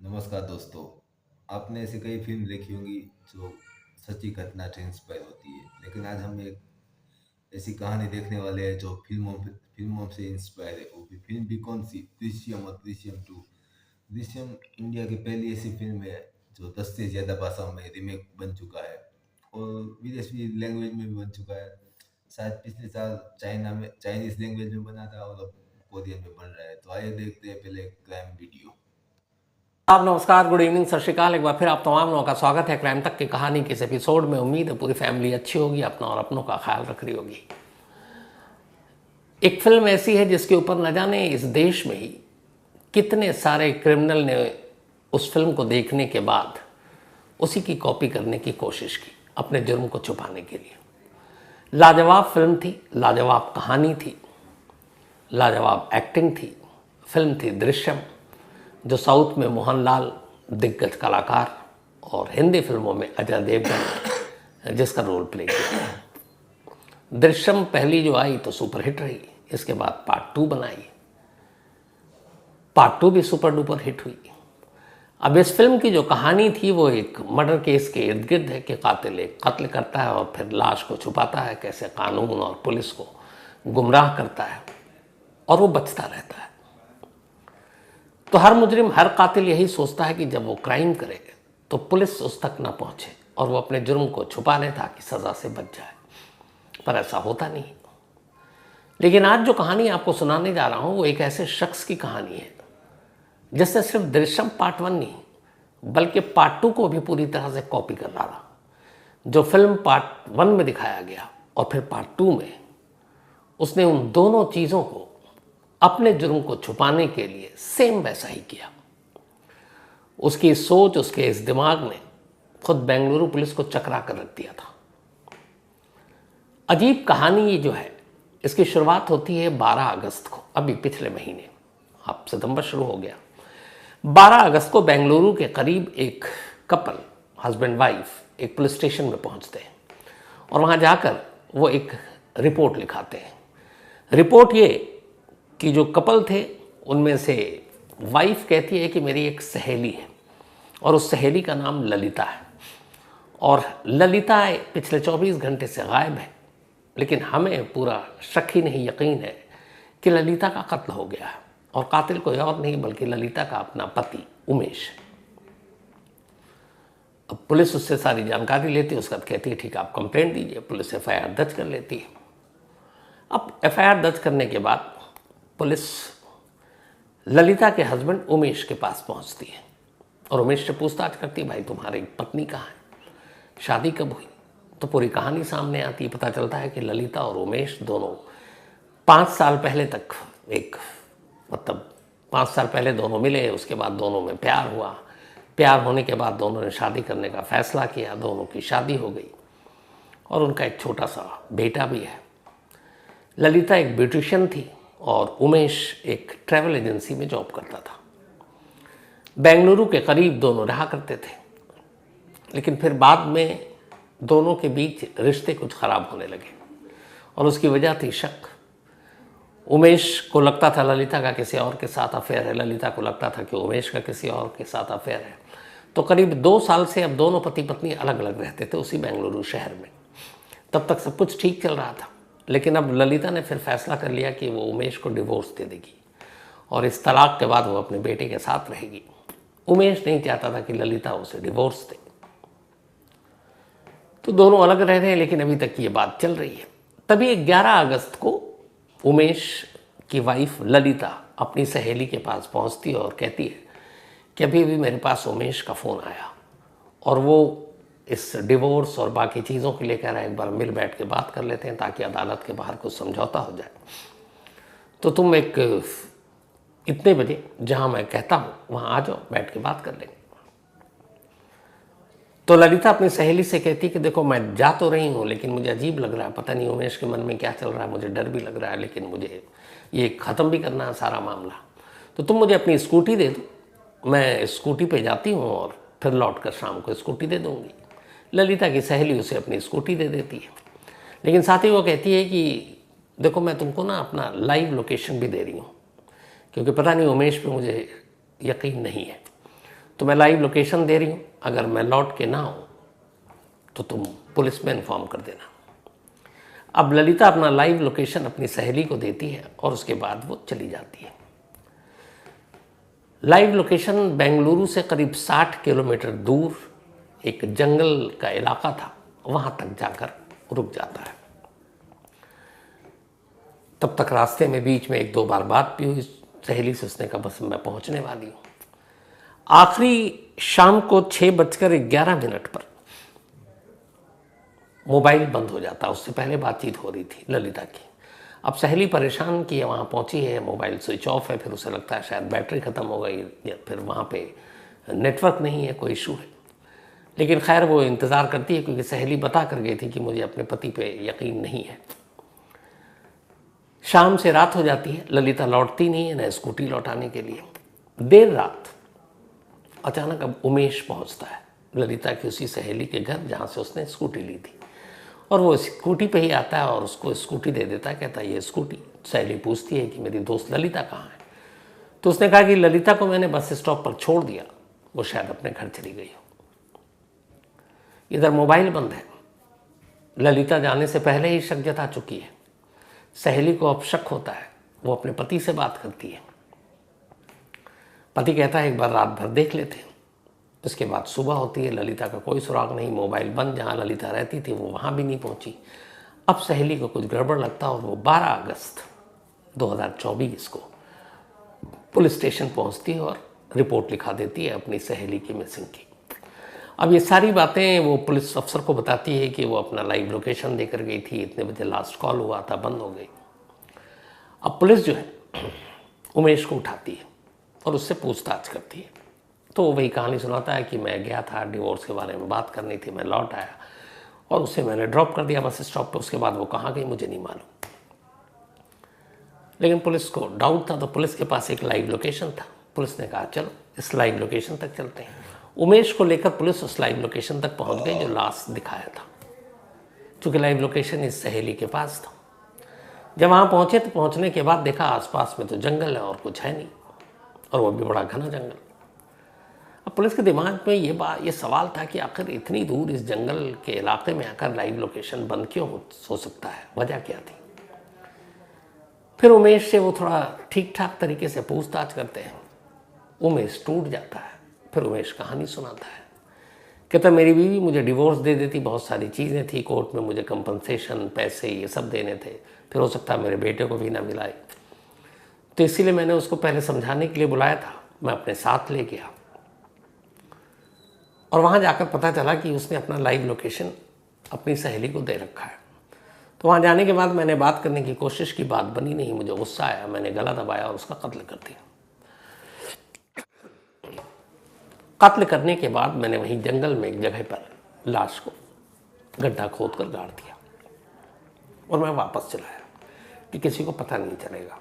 नमस्कार दोस्तों। आपने ऐसी कई फिल्म देखी होंगी जो सच्ची घटना से इंस्पायर होती है, लेकिन आज हम एक ऐसी कहानी देखने वाले हैं जो फिल्मों से इंस्पायर है। वो भी फिल्म भी कौन सी, दृश्यम और दृश्यम 2। दृश्यम इंडिया की पहली ऐसी फिल्म है जो 10 से ज़्यादा भाषाओं में रीमेक बन चुका है और विदेशी लैंग्वेज में भी बन चुका है। शायद पिछले साल चाइना में चाइनीज लैंग्वेज में बना था और अब कोरियन में बन रहा है। तो आइए देखते हैं पहले क्राइम वीडियो। आप नमस्कार, गुड इवनिंग, सत श्रीकाल। एक बार फिर आप तमाम लोगों का स्वागत है क्राइम तक की कहानी के इस एपिसोड में। उम्मीद है पूरी फैमिली अच्छी होगी, अपना और अपनों का ख्याल रख रही होगी। एक फिल्म ऐसी है जिसके ऊपर न जाने इस देश में ही कितने सारे क्रिमिनल ने उस फिल्म को देखने के बाद उसी की कॉपी करने की कोशिश की अपने जुर्म को छुपाने के लिए। लाजवाब फिल्म थी, लाजवाब कहानी थी, लाजवाब एक्टिंग थी। फिल्म थी दृश्यम, जो साउथ में मोहनलाल दिग्गज कलाकार और हिंदी फिल्मों में अजय देवगन जिसका रोल प्ले किया। दृश्यम पहली जो आई तो सुपरहिट रही, इसके बाद पार्ट 2 बनाई, पार्ट 2 भी सुपर डुपर हिट हुई। अब इस फिल्म की जो कहानी थी वो एक मर्डर केस के इर्द गिर्द है कि कातिल एक कत्ल करता है और फिर लाश को छुपाता है, कैसे कानून और पुलिस को गुमराह करता है और वो बचता रहता है। तो हर मुजरिम, हर कातिल यही सोचता है कि जब वो क्राइम करे तो पुलिस उस तक ना पहुंचे और वो अपने जुर्म को छुपा ले ताकि सज़ा से बच जाए, पर ऐसा होता नहीं। लेकिन आज जो कहानी आपको सुनाने जा रहा हूं वो एक ऐसे शख्स की कहानी है जिसने सिर्फ दृश्यम पार्ट 1 नहीं बल्कि पार्ट 2 को भी पूरी तरह से कॉपी कर डाला। जो फिल्म पार्ट 1 में दिखाया गया और फिर पार्ट 2 में, उसने उन दोनों चीज़ों को अपने जुर्म को छुपाने के लिए सेम वैसा ही किया। उसकी सोच, उसके इस दिमाग ने खुद बेंगलुरु पुलिस को चकरा कर रख दिया था। अजीब कहानी ये जो है, इसकी शुरुआत होती है 12 अगस्त को, अभी पिछले महीने। अब सितंबर शुरू हो गया। 12 अगस्त को बेंगलुरु के करीब एक कपल, हस्बैंड वाइफ, एक पुलिस स्टेशन में पहुंचते हैं और वहां जाकर वो एक रिपोर्ट लिखाते हैं। रिपोर्ट ये कि जो कपल थे उनमें से वाइफ कहती है कि मेरी एक सहेली है और उस सहेली का नाम ललिता है और ललिता पिछले 24 घंटे से गायब है, लेकिन हमें पूरा शक ही नहीं, यकीन है कि ललिता का कत्ल हो गया है और कातिल कोई और नहीं बल्कि ललिता का अपना पति उमेश। अब पुलिस उससे सारी जानकारी लेती है, उसके बाद कहती है ठीक है आप कंप्लेंट दीजिए। पुलिस FIR दर्ज कर लेती है। अब FIR दर्ज करने के बाद पुलिस ललिता के हस्बैंड उमेश के पास पहुंचती है और उमेश से पूछताछ करती है, भाई तुम्हारी पत्नी कहाँ है, शादी कब हुई? तो पूरी कहानी सामने आती है। पता चलता है कि ललिता और उमेश दोनों 5 साल पहले तक 5 साल पहले दोनों मिले, उसके बाद दोनों में प्यार हुआ। प्यार होने के बाद दोनों ने शादी करने का फैसला किया, दोनों की शादी हो गई और उनका एक छोटा सा बेटा भी है। ललिता एक ब्यूटिशियन थी और उमेश एक ट्रैवल एजेंसी में जॉब करता था। बेंगलुरु के करीब दोनों रहा करते थे, लेकिन फिर बाद में दोनों के बीच रिश्ते कुछ ख़राब होने लगे और उसकी वजह थी शक। उमेश को लगता था ललिता का किसी और के साथ अफेयर है, ललिता को लगता था कि उमेश का किसी और के साथ अफेयर है। तो करीब 2 साल से अब दोनों पति पत्नी अलग अलग रहते थे उसी बेंगलुरु शहर में। तब तक सब कुछ ठीक चल रहा था, लेकिन अब ललिता ने फिर फैसला कर लिया कि वो उमेश को डिवोर्स दे देगी और इस तलाक के बाद वो अपने बेटे के साथ रहेगी। उमेश नहीं चाहता था कि ललिता उसे डिवोर्स दे, तो दोनों अलग रह रहे हैं, लेकिन अभी तक ये बात चल रही है। तभी 11 अगस्त को उमेश की वाइफ ललिता अपनी सहेली के पास पहुंचती है और कहती है कि अभी भी मेरे पास उमेश का फ़ोन आया और वो इस डिवोर्स और बाकी चीज़ों के लिए कह रहा है एक बार मिल बैठ के बात कर लेते हैं ताकि अदालत के बाहर कुछ समझौता हो जाए। तो तुम एक इतने बजे जहाँ मैं कहता हूँ वहाँ आ जाओ, बैठ के बात कर लेंगे। तो ललिता अपनी सहेली से कहती कि देखो मैं जा तो रही हूँ, लेकिन मुझे अजीब लग रहा है, पता नहीं उमेश के मन में क्या चल रहा है, मुझे डर भी लग रहा है, लेकिन मुझे ये ख़त्म भी करना है सारा मामला। तो तुम मुझे अपनी स्कूटी दे दो, मैं स्कूटी पे जाती हूँ और फिर लौट कर शाम को स्कूटी दे दूँगी। ललिता की सहेली उसे अपनी स्कूटी दे देती है, लेकिन साथ ही वो कहती है कि देखो मैं तुमको ना अपना लाइव लोकेशन भी दे रही हूँ, क्योंकि पता नहीं उमेश पे मुझे यकीन नहीं है। तो मैं लाइव लोकेशन दे रही हूँ, अगर मैं लौट के ना हूँ तो तुम पुलिस में इन्फॉर्म कर देना। अब ललिता अपना लाइव लोकेशन अपनी सहेली को देती है और उसके बाद वो चली जाती है। लाइव लोकेशन बेंगलुरु से करीब 60 किलोमीटर दूर एक जंगल का इलाका था, वहाँ तक जाकर रुक जाता है। तब तक रास्ते में बीच में 1-2 बार बात भी हुई सहेली से। उसने कहा बस मैं पहुँचने वाली हूँ। आखिरी शाम को 6:11 पर मोबाइल बंद हो जाता, उससे पहले बातचीत हो रही थी ललिता की। अब सहेली परेशान की है, वहाँ पहुँची है, मोबाइल स्विच ऑफ है, फिर उसे लगता है शायद बैटरी ख़त्म हो गई या फिर वहाँ पे नेटवर्क नहीं है, कोई इशू है। लेकिन खैर वो इंतज़ार करती है क्योंकि सहेली बता कर गई थी कि मुझे अपने पति पे यकीन नहीं है। शाम से रात हो जाती है, ललिता लौटती नहीं है, न स्कूटी लौटाने के लिए। देर रात अचानक अब उमेश पहुँचता है ललिता की उसी सहेली के घर जहाँ से उसने स्कूटी ली थी, और वो स्कूटी पे ही आता है और उसको स्कूटी दे देता है। कहता है ये स्कूटी। सहेली पूछती है कि मेरी दोस्त ललिता कहाँ है, तो उसने कहा कि ललिता को मैंने बस स्टॉप पर छोड़ दिया, वो शायद अपने घर चली गई हो। इधर मोबाइल बंद है, ललिता जाने से पहले ही शक जता चुकी है। सहेली को अब शक होता है, वो अपने पति से बात करती है। पति कहता है एक बार रात भर देख लेते हैं। उसके बाद सुबह होती है, ललिता का कोई सुराग नहीं, मोबाइल बंद। जहाँ ललिता रहती थी वो वहाँ भी नहीं पहुँची। अब सहेली को कुछ गड़बड़ लगता है और वो 12 अगस्त 2024 को पुलिस स्टेशन पहुँचती है और रिपोर्ट लिखा देती है अपनी सहेली की मिसिंग की। अब ये सारी बातें वो पुलिस अफसर को बताती है कि वो अपना लाइव लोकेशन देकर गई थी, इतने बजे लास्ट कॉल हुआ था, बंद हो गई। अब पुलिस जो है उमेश को उठाती है और उससे पूछताछ करती है, तो वो वही कहानी सुनाता है कि मैं गया था, डिवोर्स के बारे में बात करनी थी, मैं लौट आया और उसे मैंने ड्रॉप कर दिया बस स्टॉप पे। उसके बाद वो कहाँ गई मुझे नहीं मालूम। लेकिन पुलिस को डाउट था, तो पुलिस के पास एक लाइव लोकेशन था। पुलिस ने कहा चलो इस लाइव लोकेशन तक चलते हैं। उमेश को लेकर पुलिस उस लाइव लोकेशन तक पहुंच गई जो लास्ट दिखाया था, क्योंकि लाइव लोकेशन इस सहेली के पास था। जब वहाँ पहुँचे तो पहुँचने के बाद देखा आसपास में तो जंगल है और कुछ है नहीं, और वो भी बड़ा घना जंगल। अब पुलिस के दिमाग में ये सवाल था कि आखिर इतनी दूर इस जंगल के इलाके में आकर लाइव लोकेशन बंद क्यों हो सकता है, वजह क्या थी। फिर उमेश से वो थोड़ा ठीक ठाक तरीके से पूछताछ करते हैं। उमेश टूट जाता है। फिर उमेश कहानी सुनाता है, कहता मेरी बीवी मुझे डिवोर्स दे देती, बहुत सारी चीज़ें थी कोर्ट में, मुझे कंपनसेशन पैसे ये सब देने थे, फिर हो सकता है मेरे बेटे को भी ना मिलाए, तो इसीलिए मैंने उसको पहले समझाने के लिए बुलाया था। मैं अपने साथ ले गया और वहाँ जाकर पता चला कि उसने अपना लाइव लोकेशन अपनी सहेली को दे रखा है। तो वहाँ जाने के बाद मैंने बात करने की कोशिश की, बात बनी नहीं। मुझे गुस्सा आया, मैंने गला दबाया और उसका कत्ल कर दिया। कत्ल करने के बाद मैंने वहीं जंगल में एक जगह पर लाश को गड्ढा खोद कर गाड़ दिया और मैं वापस चला आया कि किसी को पता नहीं चलेगा।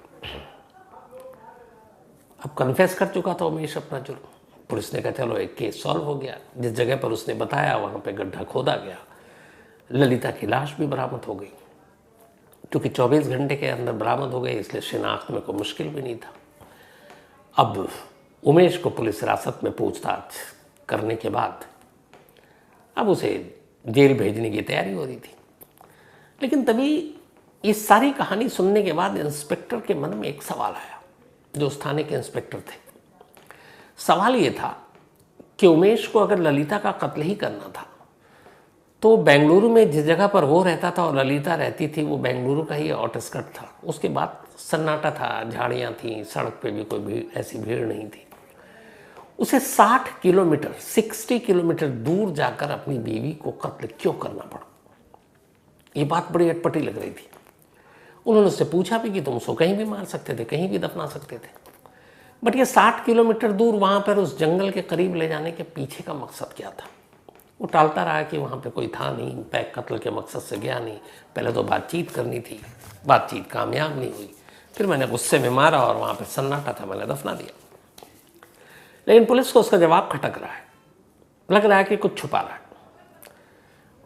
अब कन्फेस कर चुका था उमेश अपना जुर्म। पुलिस ने कहा चलो एक केस सॉल्व हो गया। जिस जगह पर उसने बताया वहाँ पे गड्ढा खोदा गया, ललिता की लाश भी बरामद हो गई। क्योंकि 24 घंटे के अंदर बरामद हो गई इसलिए शिनाख्त में कोई मुश्किल भी नहीं था। अब उमेश को पुलिस हिरासत में पूछताछ करने के बाद अब उसे जेल भेजने की तैयारी हो रही थी। लेकिन तभी इस सारी कहानी सुनने के बाद इंस्पेक्टर के मन में एक सवाल आया, जो उस थाने के इंस्पेक्टर थे। सवाल ये था कि उमेश को अगर ललिता का कत्ल ही करना था तो बेंगलुरु में जिस जगह पर वो रहता था और ललिता रहती थी वो बेंगलुरु का ही आउटस्कर्ट था। उसके बाद सन्नाटा था, झाड़ियाँ थीं, सड़क पे भी कोई भीड़, ऐसी भीड़ नहीं थी। उसे 60 किलोमीटर दूर जाकर अपनी बीवी को कत्ल क्यों करना पड़ा, ये बात बड़ी अटपटी लग रही थी। उन्होंने उससे पूछा भी कि तुम उसको कहीं भी मार सकते थे, कहीं भी दफना सकते थे, बट ये 60 किलोमीटर दूर वहाँ पर उस जंगल के करीब ले जाने के पीछे का मकसद क्या था। वो टालता रहा कि वहाँ पे कोई था नहीं, पैक कत्ल के मकसद से गया नहीं। पहले तो बातचीत करनी थी, बातचीत कामयाब नहीं हुई, फिर मैंने गुस्से में मारा और वहाँ पे सन्नाटा था, मैंने दफना दिया। लेकिन पुलिस को उसका जवाब खटक रहा है, लग रहा है कि कुछ छुपा रहा है।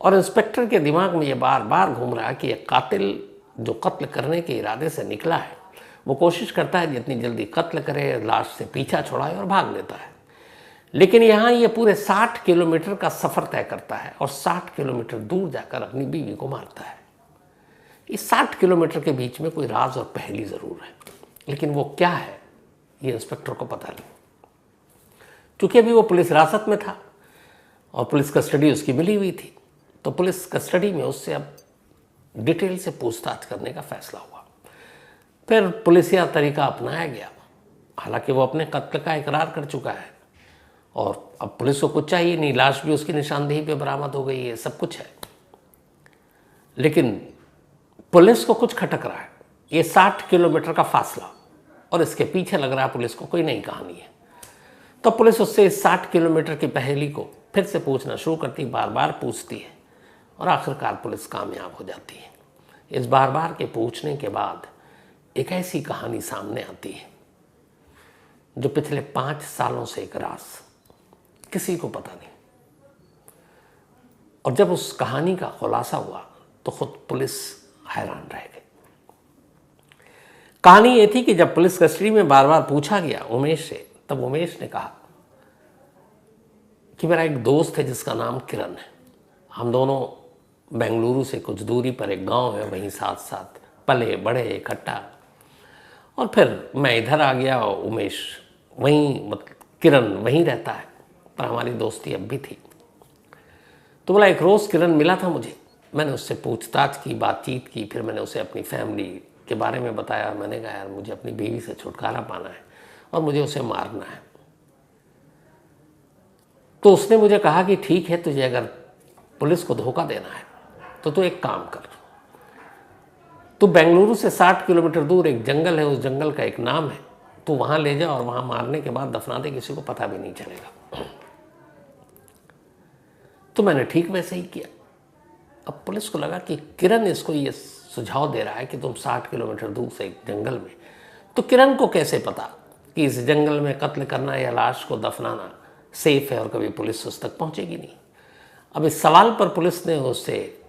और इंस्पेक्टर के दिमाग में ये बार बार घूम रहा है कि एक कातिल जो कत्ल करने के इरादे से निकला है वो कोशिश करता है जितनी जल्दी कत्ल करे, लाश से पीछा छुड़ाए और भाग लेता है। लेकिन यहाँ ये पूरे 60 किलोमीटर का सफ़र तय करता है और 60 किलोमीटर दूर जाकर अपनी बीवी को मारता है। इस 60 किलोमीटर के बीच में कोई राज और पहेली ज़रूर है, लेकिन वो क्या है ये इंस्पेक्टर को पता नहीं। चूँकि अभी वो पुलिस हिरासत में था और पुलिस कस्टडी उसकी मिली हुई थी, तो पुलिस कस्टडी में उससे अब डिटेल से पूछताछ करने का फैसला हुआ। फिर पुलिसिया तरीका अपनाया गया। हालांकि वो अपने कत्ल का इकरार कर चुका है और अब पुलिस को कुछ चाहिए नहीं, लाश भी उसकी निशानदेही पे बरामद हो गई है, सब कुछ है। लेकिन पुलिस को कुछ खटक रहा है। ये 60 किलोमीटर का फासला और इसके पीछे लग रहा है पुलिस को कोई नई कहानी है। तो पुलिस उससे इस 60 किलोमीटर की पहेली को फिर से पूछना शुरू करती, बार बार पूछती है और आखिरकार पुलिस कामयाब हो जाती है। इस बार बार के पूछने के बाद एक ऐसी कहानी सामने आती है जो पिछले 5 सालों से एक राज, किसी को पता नहीं। और जब उस कहानी का खुलासा हुआ तो खुद पुलिस हैरान रह गई। कहानी ये थी कि जब पुलिस कस्टडी में बार बार पूछा गया उमेश से, तब उमेश ने कहा कि मेरा एक दोस्त है जिसका नाम किरण है। हम दोनों बेंगलुरु से कुछ दूरी पर एक गांव है, वहीं साथ साथ पले बड़े इकट्ठा। और फिर मैं इधर आ गया और उमेश वहीं, किरण वहीं रहता है, पर हमारी दोस्ती अब भी थी। तो बोला एक रोज़ किरण मिला था मुझे, मैंने उससे पूछताछ की, बातचीत की, फिर मैंने उसे अपनी फैमिली के बारे में बताया। मैंने कहा यार मुझे अपनी बीवी से छुटकारा पाना है और मुझे उसे मारना है। तो उसने मुझे कहा कि ठीक है, तुझे अगर पुलिस को धोखा देना है तो तू एक काम कर, तू बेंगलुरु से 60 किलोमीटर दूर एक जंगल है, उस जंगल का एक नाम है, तू वहां ले जा और वहां मारने के बाद दफना दे, किसी को पता भी नहीं चलेगा। तो मैंने ठीक वैसे ही किया। अब पुलिस को लगा कि किरण इसको ये सुझाव दे रहा है कि तुम 60 किलोमीटर दूर से एक जंगल में, तो किरण को कैसे पता कि इस जंगल में कत्ल करना या लाश को दफनाना सेफ है और कभी पुलिस उस तक पहुंचेगी नहीं। अब इस सवाल पर पुलिस ने उससे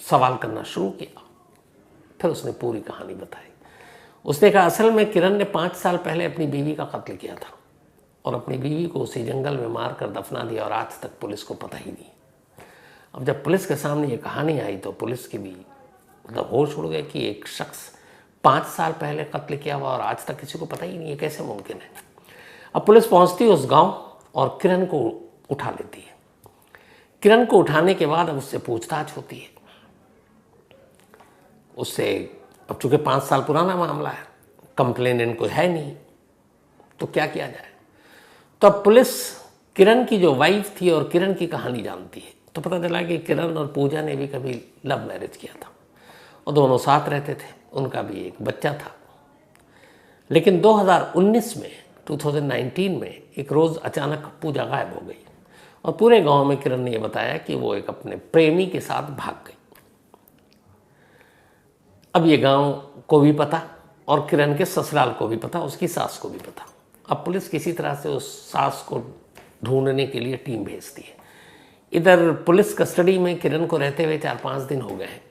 सवाल करना शुरू किया। फिर उसने पूरी कहानी बताई। उसने कहा असल में किरण ने 5 साल पहले अपनी बीवी का कत्ल किया था और अपनी बीवी को उसी जंगल में मार कर दफना दिया और आज तक पुलिस को पता ही नहीं। अब जब पुलिस के सामने ये कहानी आई तो पुलिस की भी होश उड़ गए कि एक शख्स 5 साल पहले कत्ल किया हुआ और आज तक किसी को पता ही नहीं है, कैसे मुमकिन है। अब पुलिस पहुंचती है उस गांव और किरण को उठा लेती है। किरण को उठाने के बाद अब उससे पूछताछ होती है। उससे अब चूंकि 5 साल पुराना मामला है, कंप्लेनेंट कोई है नहीं, तो क्या किया जाए। तो अब पुलिस किरण की जो वाइफ थी और किरण की कहानी जानती है। तो पता चला कि किरण और पूजा ने भी कभी लव मैरिज किया था और दोनों साथ रहते थे, उनका भी एक बच्चा था। लेकिन 2019 में एक रोज़ अचानक पूजा गायब हो गई और पूरे गांव में किरण ने यह बताया कि वो एक अपने प्रेमी के साथ भाग गई। अब ये गांव को भी पता और किरण के ससुराल को भी पता, उसकी सास को भी पता। अब पुलिस किसी तरह से उस सास को ढूंढने के लिए टीम भेजती है। इधर पुलिस कस्टडी में किरण को रहते हुए 4-5 दिन हो गए हैं।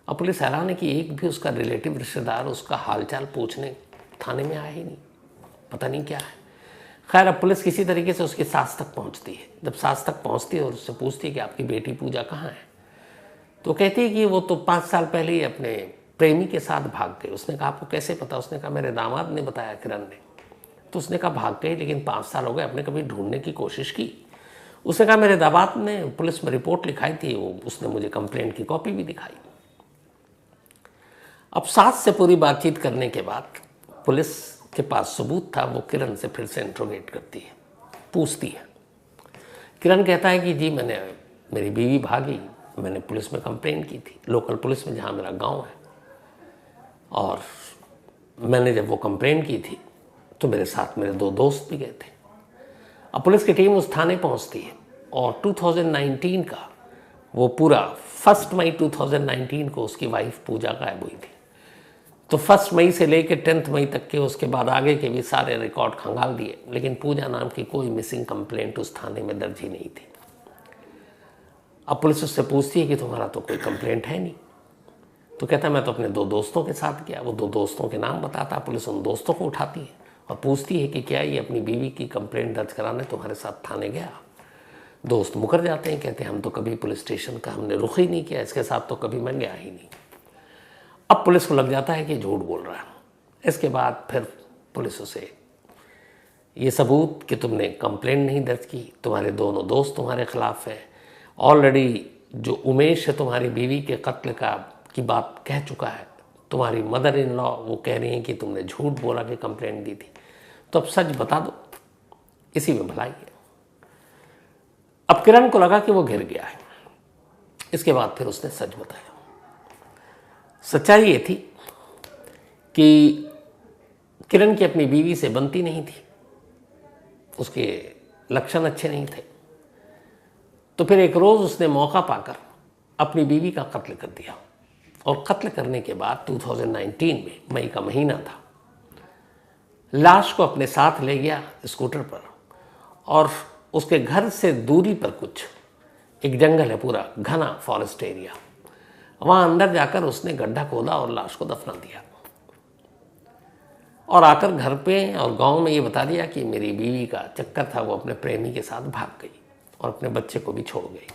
अब पुलिस हैरान है कि एक भी उसका रिलेटिव रिश्तेदार उसका हालचाल पूछने थाने में आया ही नहीं, पता नहीं क्या है। खैर अब पुलिस किसी तरीके से उसकी सास तक पहुंचती है। जब सास तक पहुंचती है और उससे पूछती है कि आपकी बेटी पूजा कहाँ है, तो कहती है कि वो तो 5 साल पहले ही अपने प्रेमी के साथ भाग गए। उसने कहा आपको कैसे पता? उसने कहा मेरे दामाद ने बताया, किरण ने। तो उसने कहा भाग गए, लेकिन 5 साल हो गए, आपने कभी ढूंढने की कोशिश की? उसने कहा मेरे दामाद ने पुलिस में रिपोर्ट लिखाई थी, उसने मुझे कंप्लेंट की कॉपी भी दिखाई। अब सास से पूरी बातचीत करने के बाद पुलिस के पास सबूत था, वो किरण से फिर से इंट्रोगेट करती है, पूछती है। किरण कहता है कि जी मेरी बीवी भागी, मैंने पुलिस में कंप्लेंट की थी, लोकल पुलिस में जहाँ मेरा गांव है, और मैंने जब वो कंप्लेंट की थी तो मेरे साथ मेरे 2 दोस्त भी गए थे। अब पुलिस की टीम उस थाने पहुंचती है और 2019 का वो पूरा 1 मई 2019 को उसकी वाइफ पूजा गायब हुई थी। तो 1 मई से लेकर 10 मई तक के उसके बाद आगे के भी सारे रिकॉर्ड खंगाल दिए, लेकिन पूजा नाम की कोई मिसिंग कंप्लेंट उस थाने में दर्ज ही नहीं थी। अब पुलिस उससे पूछती है कि तुम्हारा तो कोई कंप्लेंट है नहीं। तो कहता मैं तो अपने 2 दोस्तों के साथ गया। वो 2 दोस्तों के नाम बताता, पुलिस उन दोस्तों को उठाती है और पूछती है कि क्या ये अपनी बीवी की कंप्लेंट दर्ज कराने तुम्हारे साथ थाने गया। दोस्त मुकर जाते हैं, कहते हैं हम तो कभी पुलिस स्टेशन का हमने रुख ही नहीं किया, इसके साथ तो कभी मैं गया ही नहीं। अब पुलिस को लग जाता है कि झूठ बोल रहा है। इसके बाद फिर पुलिस उसे ये सबूत कि तुमने कंप्लेंट नहीं दर्ज की, तुम्हारे दोनों दोस्त तुम्हारे खिलाफ हैं, ऑलरेडी जो उमेश है तुम्हारी बीवी के कत्ल की बात कह चुका है, तुम्हारी मदर इन लॉ वो कह रही हैं कि तुमने झूठ बोला कि कंप्लेंट दी थी, तो अब सच बता दो, इसी में भलाई है। अब किरण को लगा कि वो घिर गया है। इसके बाद फिर उसने सच बताया। सच्चाई ये थी कि किरण की अपनी बीवी से बनती नहीं थी, उसके लक्षण अच्छे नहीं थे। तो फिर एक रोज़ उसने मौका पाकर अपनी बीवी का कत्ल कर दिया, और कत्ल करने के बाद 2019 में मई का महीना था, लाश को अपने साथ ले गया स्कूटर पर, और उसके घर से दूरी पर कुछ एक जंगल है, पूरा घना फॉरेस्ट एरिया, वहाँ अंदर जाकर उसने गड्ढा खोदा और लाश को दफना दिया, और आकर घर पे और गांव में ये बता दिया कि मेरी बीवी का चक्कर था, वो अपने प्रेमी के साथ भाग गई और अपने बच्चे को भी छोड़ गई।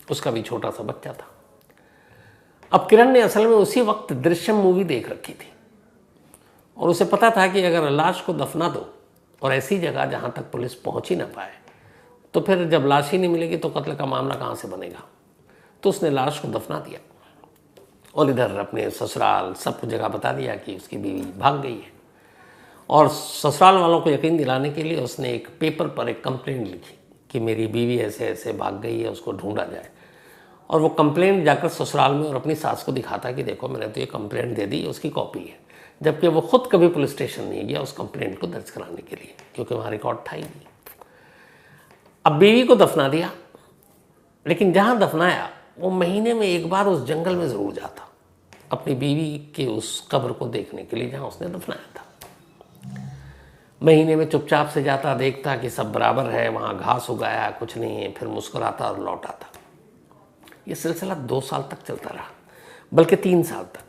उसका भी छोटा सा बच्चा था। अब किरण ने असल में उसी वक्त दृश्यम मूवी देख रखी थी, और उसे पता था कि अगर लाश को दफना दो और ऐसी जगह जहाँ तक पुलिस पहुँच ही ना पाए, तो फिर जब लाश ही नहीं मिलेगी तो कत्ल का मामला कहाँ से बनेगा। तो उसने लाश को दफना दिया और इधर अपने ससुराल सब जगह बता दिया कि उसकी बीवी भाग गई है, और ससुराल वालों को यकीन दिलाने के लिए उसने एक पेपर पर एक कंप्लेंट लिखी कि मेरी बीवी ऐसे ऐसे भाग गई है, उसको ढूंढा जाए। और वो कंप्लेंट जाकर ससुराल में और अपनी सास को दिखाता कि देखो मैंने तो ये कंप्लेंट दे दी, उसकी कॉपी है, जबकि वो खुद कभी पुलिस स्टेशन नहीं गया उस कंप्लेंट को दर्ज कराने के लिए, क्योंकि वहाँ रिकॉर्ड था ही नहीं। अब बीवी को दफना दिया, लेकिन जहाँ दफनाया वो महीने में एक बार उस जंगल में ज़रूर जाता अपनी बीवी के उस कब्र को देखने के लिए जहाँ उसने दफनाया था। महीने में चुपचाप से जाता, देखता कि सब बराबर है, वहाँ घास उगाया कुछ नहीं है, फिर मुस्कुराता और लौट आता। ये सिलसिला 2 साल तक चलता रहा, बल्कि 3 साल तक,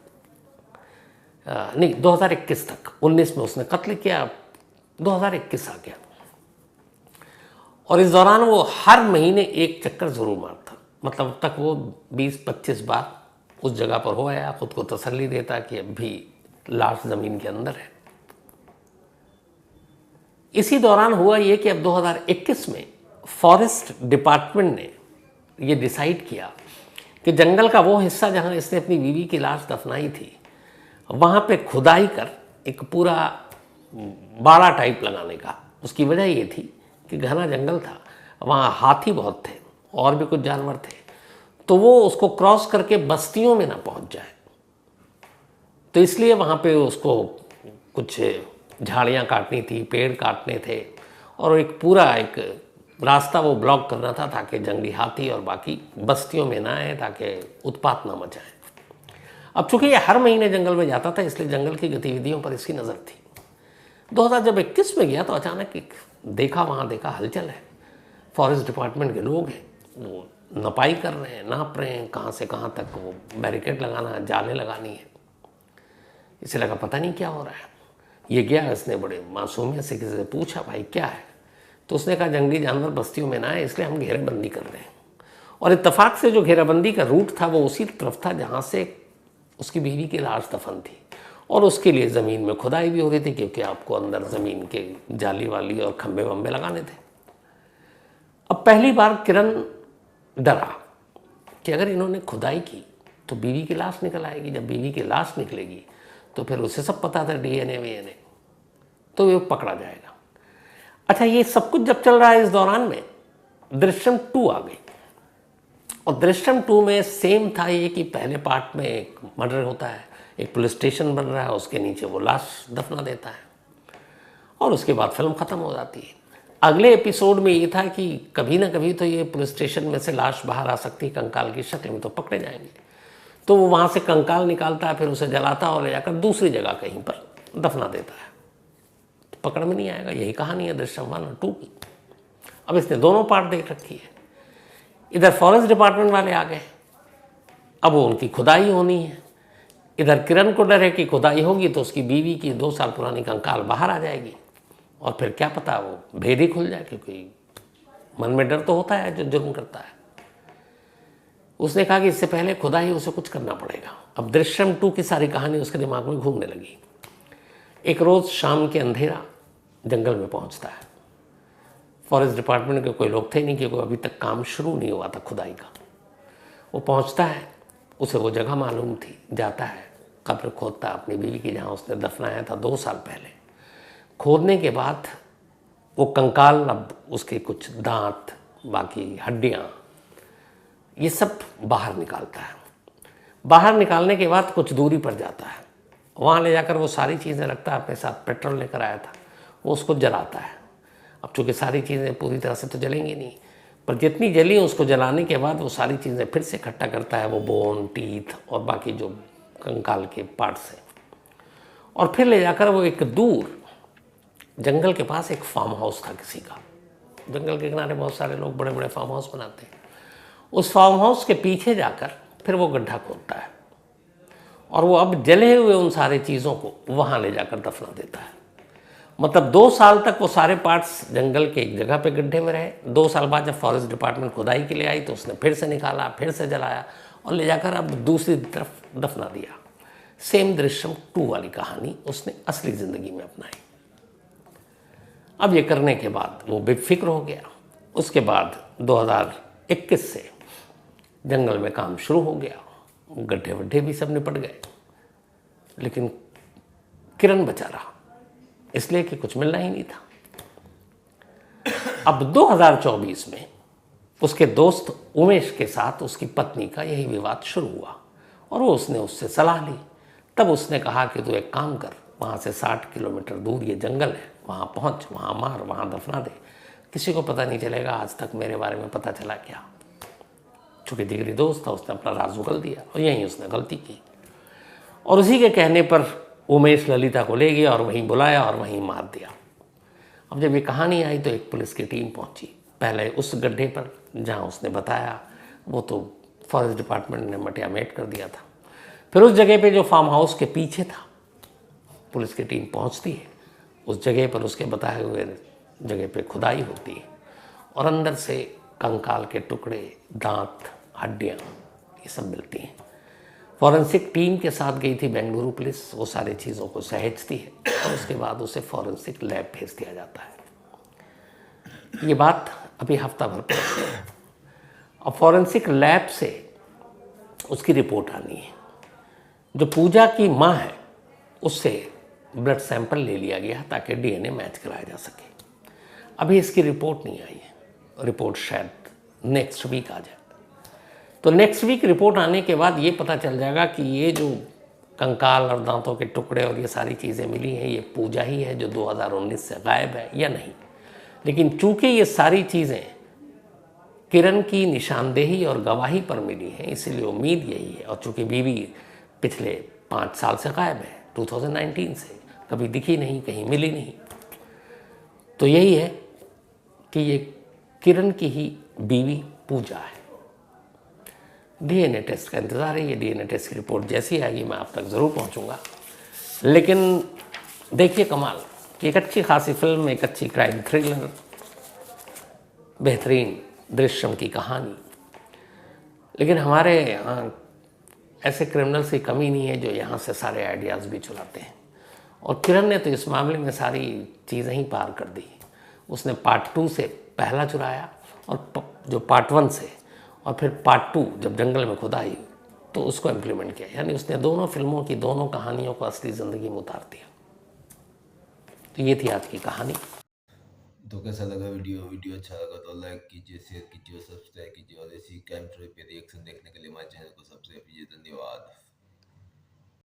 नहीं 2021 तक। 19 में उसने कत्ल किया, 2021 आ गया, और इस दौरान वो हर महीने एक चक्कर ज़रूर मारता। मतलब अब तक वो 20-25 बार उस जगह पर हो आया, खुद को तसल्ली देता कि अब भी लाश ज़मीन के अंदर है। इसी दौरान हुआ ये कि अब 2021 में फॉरेस्ट डिपार्टमेंट ने ये डिसाइड किया कि जंगल का वो हिस्सा जहाँ इसने अपनी बीवी की लाश दफनाई थी, वहाँ पे खुदाई कर एक पूरा बाड़ा टाइप लगाने का। उसकी वजह ये थी कि घना जंगल था, वहाँ हाथी बहुत थे और भी कुछ जानवर थे, तो वो उसको क्रॉस करके बस्तियों में ना पहुँच जाए, तो इसलिए वहाँ पे उसको कुछ झाड़ियाँ काटनी थी, पेड़ काटने थे, और एक पूरा एक रास्ता वो ब्लॉक करना था ताकि जंगली हाथी और बाकी बस्तियों में ना आए, ताकि उत्पात ना मचाए। अब चूंकि ये हर महीने जंगल में जाता था, इसलिए जंगल की गतिविधियों पर इसकी नज़र थी। 2021 में गया तो अचानक एक देखा, वहाँ देखा हलचल है, फॉरेस्ट डिपार्टमेंट के लोग हैं, वो नपाई कर रहे हैं, नाप रहे हैं कहाँ से कहाँ तक वो बैरिकेड लगाना है, जालें लगानी है। इसे लगा पता नहीं क्या हो रहा है। ये गया, इसने बड़े मासूमियत से किसी से पूछा भाई क्या है, तो उसने कहा जंगली जानवर बस्तियों में ना आए इसलिए हम घेराबंदी कर रहे हैं। और इत्तेफाक से जो घेराबंदी का रूट था वो उसी तरफ था जहाँ से उसकी बीवी की लाश दफन थी, और उसके लिए ज़मीन में खुदाई भी हो रही थी, क्योंकि आपको अंदर ज़मीन के जाली वाली और खंबे वंबे लगाने थे। अब पहली बार किरण डरा कि अगर इन्होंने खुदाई की तो बीवी की लाश निकल आएगी, जब बीवी की लाश निकलेगी तो फिर उसे सब पता था DNA वीएनए, तो वो पकड़ा जाएगा। अच्छा, ये सब कुछ जब चल रहा है, इस दौरान में दृश्यम 2 आ गई, और दृश्यम 2 में सेम था ये कि पहले पार्ट में एक मर्डर होता है, एक पुलिस स्टेशन बन रहा है, उसके नीचे वो लाश दफना देता है, और उसके बाद फिल्म ख़त्म हो जाती है। अगले एपिसोड में ये था कि कभी ना कभी तो ये पुलिस स्टेशन में से लाश बाहर आ सकती है कंकाल की शक्ल में, तो पकड़े जाएंगे। तो वो वहाँ से कंकाल निकालता है, फिर उसे जलाता और ले जाकर दूसरी जगह कहीं पर दफना देता है, तो पकड़ में नहीं आएगा। यही कहानी है दृश्यम 1 और 2 की। अब इसने दोनों पार्ट देख रखी है। इधर फॉरेस्ट डिपार्टमेंट वाले आ गए, अब वो उनकी खुदाई होनी है, इधर किरण को डर है कि खुदाई होगी तो उसकी बीवी की 2 साल पुरानी कंकाल बाहर आ जाएगी और फिर क्या पता वो भेद ही खुल जाए, क्योंकि मन में डर तो होता है जो जुर्म करता है। उसने कहा कि इससे पहले खुदाई उसे कुछ करना पड़ेगा। अब दृश्यम 2 की सारी कहानी उसके दिमाग में घूमने लगी। एक रोज़ शाम के अंधेरा जंगल में पहुंचता है। फॉरेस्ट डिपार्टमेंट के कोई लोग थे नहीं, क्योंकि अभी तक काम शुरू नहीं हुआ था खुदाई का। वो पहुंचता है, उसे वो जगह मालूम थी, जाता है, कब्र खोदता है अपनी बीवी की, जहाँ उसने दफनाया था 2 साल पहले। खोदने के बाद वो कंकाल, अब उसके कुछ दांत, बाकी हड्डियाँ, ये सब बाहर निकालता है। बाहर निकालने के बाद कुछ दूरी पर जाता है, वहाँ ले जाकर वो सारी चीज़ें रखता है अपने साथ। पेट्रोल लेकर आया था, वो उसको जलाता है। अब चूँकि सारी चीज़ें पूरी तरह से तो जलेंगी नहीं, पर जितनी जली उसको जलाने के बाद वो सारी चीज़ें फिर से इकट्ठा करता है, वो बोन, टीथ और बाकी जो कंकाल के पार्ट्स हैं, और फिर ले जाकर वो एक दूर जंगल के पास एक फार्म हाउस था किसी का। जंगल के किनारे बहुत सारे लोग बड़े बड़े फार्म हाउस बनाते हैं। उस फार्म हाउस के पीछे जाकर फिर वो गड्ढा खोदता है और वो अब जले हुए उन सारे चीज़ों को वहाँ ले जाकर दफना देता है। मतलब 2 साल तक वो सारे पार्ट्स जंगल के एक जगह पे गड्ढे में रहे। 2 साल बाद जब फॉरेस्ट डिपार्टमेंट खुदाई के लिए आई तो उसने फिर से निकाला, फिर से जलाया और ले जाकर अब दूसरी तरफ दफना दिया। सेम दृश्यम 2 वाली कहानी उसने असली ज़िंदगी में अपनाई। अब ये करने के बाद वो बेफिक्र हो गया। उसके बाद 2021 से जंगल में काम शुरू हो गया, गड्ढे वड्ढे भी सब निपट गए, लेकिन किरण बचा रहा, इसलिए कि कुछ मिलना ही नहीं था। अब 2024 में उसके दोस्त उमेश के साथ उसकी पत्नी का यही विवाद शुरू हुआ और वो उसने उससे सलाह ली। तब उसने कहा कि तू एक काम कर, वहाँ से 60 किलोमीटर दूर ये जंगल है, वहाँ पहुँच, वहाँ मार, वहाँ दफना दे, किसी को पता नहीं चलेगा। आज तक मेरे बारे में पता चला क्या? चूँकि जिगरी दोस्त था, उसने अपना राज उगल दिया और यहीं उसने गलती की। और उसी के कहने पर उमेश ललिता को ले गया और वहीं बुलाया और वहीं मार दिया। अब जब ये कहानी आई तो एक पुलिस की टीम पहुंची, पहले उस गड्ढे पर जहां उसने बताया, वो तो फॉरेस्ट डिपार्टमेंट ने मटियामेट कर दिया था। फिर उस जगह पे जो फार्म हाउस के पीछे था, पुलिस की टीम पहुंचती है उस जगह पर, उसके बताए हुए जगह पे खुदाई होती है और अंदर से कंकाल के टुकड़े, दांत, हड्डियाँ, ये सब मिलती हैं। फॉरेंसिक टीम के साथ गई थी बेंगलुरु पुलिस, वो सारी चीज़ों को सहेजती है और उसके बाद उसे फॉरेंसिक लैब भेज दिया जाता है। ये बात अभी हफ्ता भर पहले है। अब फॉरेंसिक लैब से उसकी रिपोर्ट आनी है। जो पूजा की माँ है उससे ब्लड सैंपल ले लिया गया ताकि डीएनए मैच कराया जा सके। अभी इसकी रिपोर्ट नहीं आई है, रिपोर्ट शायद नेक्स्ट वीक आ जाए। तो नेक्स्ट वीक रिपोर्ट आने के बाद ये पता चल जाएगा कि ये जो कंकाल और दांतों के टुकड़े और ये सारी चीज़ें मिली हैं, ये पूजा ही है जो 2019 से गायब है या नहीं। लेकिन चूंकि ये सारी चीज़ें किरण की निशानदेही और गवाही पर मिली हैं, इसलिए उम्मीद यही है। और चूंकि बीवी पिछले 5 साल से गायब है, 2019 से कभी दिखी नहीं, कहीं मिली नहीं, तो यही है कि ये किरण की ही बीवी पूजा है। डीएनए टेस्ट का इंतज़ार है। ये डीएनए टेस्ट की रिपोर्ट जैसी आएगी मैं आप तक ज़रूर पहुंचूंगा। लेकिन देखिए कमाल कि एक अच्छी खासी फिल्म, एक अच्छी क्राइम थ्रिलर, बेहतरीन दृश्यम की कहानी, लेकिन हमारे यहाँ ऐसे क्रिमिनल्स की कमी नहीं है जो यहाँ से सारे आइडियाज़ भी चुराते हैं। और किरण ने तो इस मामले में सारी चीज़ें ही पार कर दी। उसने पार्ट 2 से पहला चुराया और जो पार्ट 1 से, और फिर पार्ट 2 जब जंगल में खुदाई तो उसको इम्प्लीमेंट किया। यानी उसने दोनों फिल्मों की दोनों कहानियों को असली ज़िंदगी में उतार दिया। तो ये थी आज की कहानी। तो कैसा लगा वीडियो अच्छा लगा तो लाइक कीजिए, शेयर कीजिए, सब्सक्राइब कीजिए और ऐसी क्राइम स्टोरी पे रिएक्शन देखने के लिए हमारे चैनल को सब्सक्राइब कीजिए। धन्यवाद।